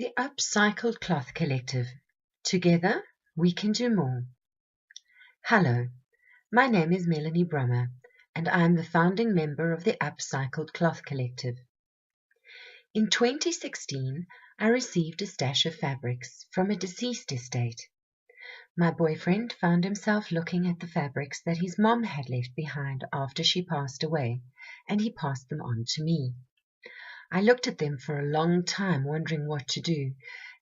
The Upcycled Cloth Collective. Together, we can do more. Hello, my name is Melanie Brummer, and I am the founding member of the Upcycled Cloth Collective. In 2016, I received a stash of fabrics from a deceased estate. My boyfriend found himself looking at the fabrics that his mom had left behind after she passed away, and he passed them on to me. I looked at them for a long time, wondering what to do,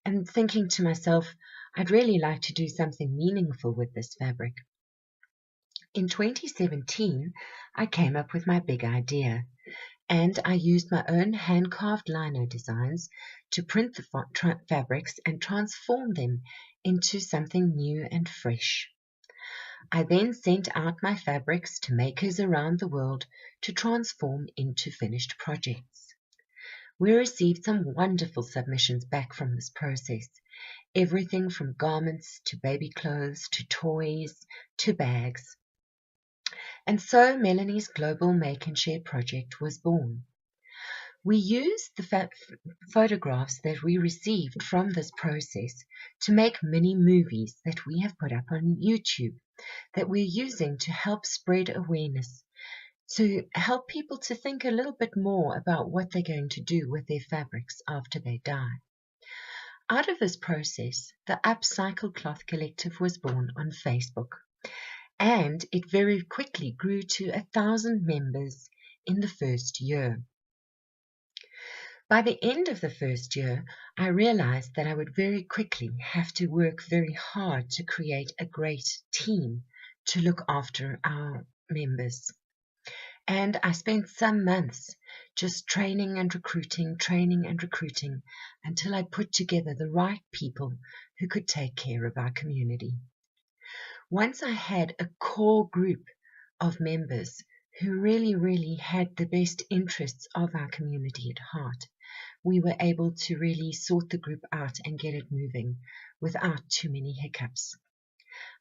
and thinking to myself, I'd really like to do something meaningful with this fabric. In 2017, I came up with my big idea, and I used my own hand-carved lino designs to print the fabrics and transform them into something new and fresh. I then sent out my fabrics to makers around the world to transform into finished projects. We received some wonderful submissions back from this process, everything from garments to baby clothes to toys to bags. And so Melanie's Global Make and Share project was born. We used the photographs that we received from this process to make mini movies that we have put up on YouTube that we're using to help spread awareness, to help people to think a little bit more about what they're going to do with their fabrics after they die. Out of this process, the Upcycled Cloth Collective was born on Facebook, and it very quickly grew to 1,000 members in the first year. By the end of the first year, I realized that I would very quickly have to work very hard to create a great team to look after our members. And I spent some months just training and recruiting until I put together the right people who could take care of our community. Once I had a core group of members who really had the best interests of our community at heart, we were able to really sort the group out and get it moving without too many hiccups.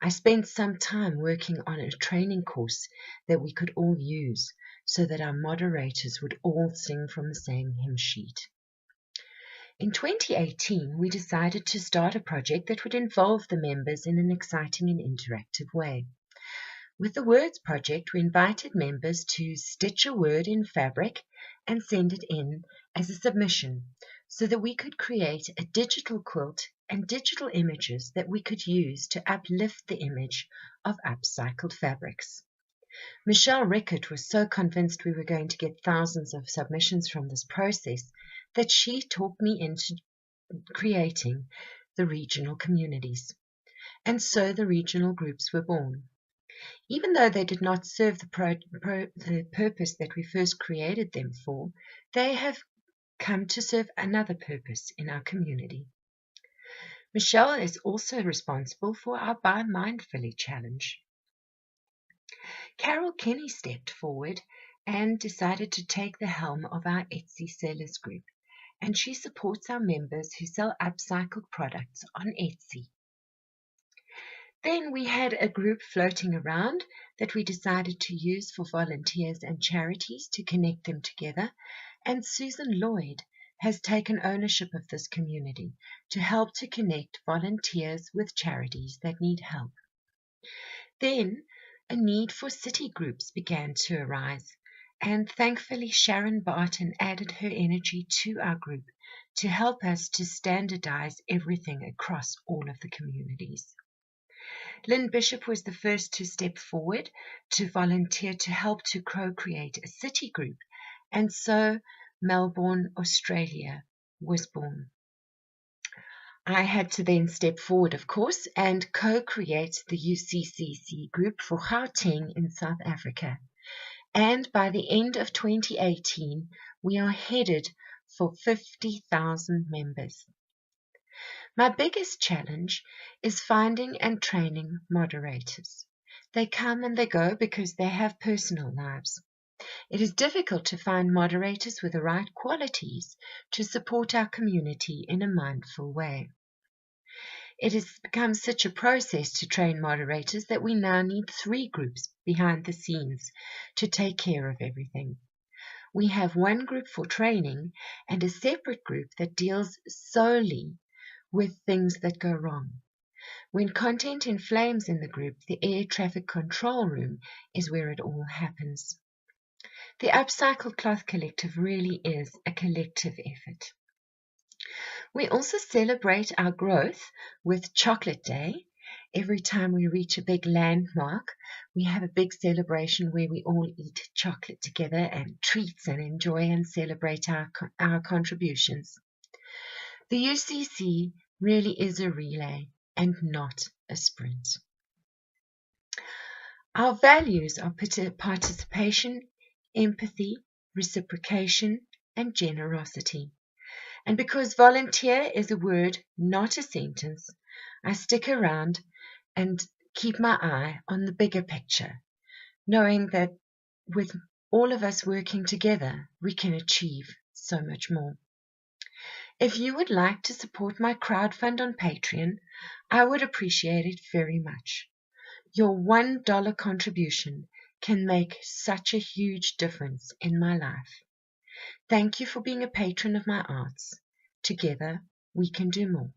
I spent some time working on a training course that we could all use so that our moderators would all sing from the same hymn sheet. In 2018, we decided to start a project that would involve the members in an exciting and interactive way. With the Words Project, we invited members to stitch a word in fabric and send it in as a submission so that we could create a digital quilt and digital images that we could use to uplift the image of upcycled fabrics. Michelle Rickett was so convinced we were going to get thousands of submissions from this process that she talked me into creating the regional communities. And so the regional groups were born. Even though they did not serve the purpose that we first created them for, they have come to serve another purpose in our community. Michelle is also responsible for our Buy Mindfully challenge. Carol Kenny stepped forward and decided to take the helm of our Etsy sellers group, and she supports our members who sell upcycled products on Etsy. Then we had a group floating around that we decided to use for volunteers and charities to connect them together, and Susan Lloyd has taken ownership of this community to help to connect volunteers with charities that need help. Then a need for city groups began to arise, and thankfully Sharon Barton added her energy to our group to help us to standardize everything across all of the communities. Lynn Bishop was the first to step forward to volunteer to help to co-create a city group, and so Melbourne, Australia was born. I had to then step forward, of course, and co-create the UCCC group for Gauteng in South Africa. And by the end of 2018, we are headed for 50,000 members. My biggest challenge is finding and training moderators. They come and they go because they have personal lives. It is difficult to find moderators with the right qualities to support our community in a mindful way. It has become such a process to train moderators that we now need 3 groups behind the scenes to take care of everything. We have one group for training and a separate group that deals solely with things that go wrong. When content inflames in the group, the air traffic control room is where it all happens. The Upcycled Cloth Collective really is a collective effort. We also celebrate our growth with Chocolate Day. Every time we reach a big landmark, we have a big celebration where we all eat chocolate together and treats and enjoy and celebrate our contributions. The UCC really is a relay and not a sprint. Our values are participation, empathy, reciprocation, and generosity. And because volunteer is a word, not a sentence, I stick around and keep my eye on the bigger picture, knowing that with all of us working together, we can achieve so much more. If you would like to support my crowdfund on Patreon, I would appreciate it very much. Your $1 contribution can make such a huge difference in my life. Thank you for being a patron of my arts. Together, we can do more.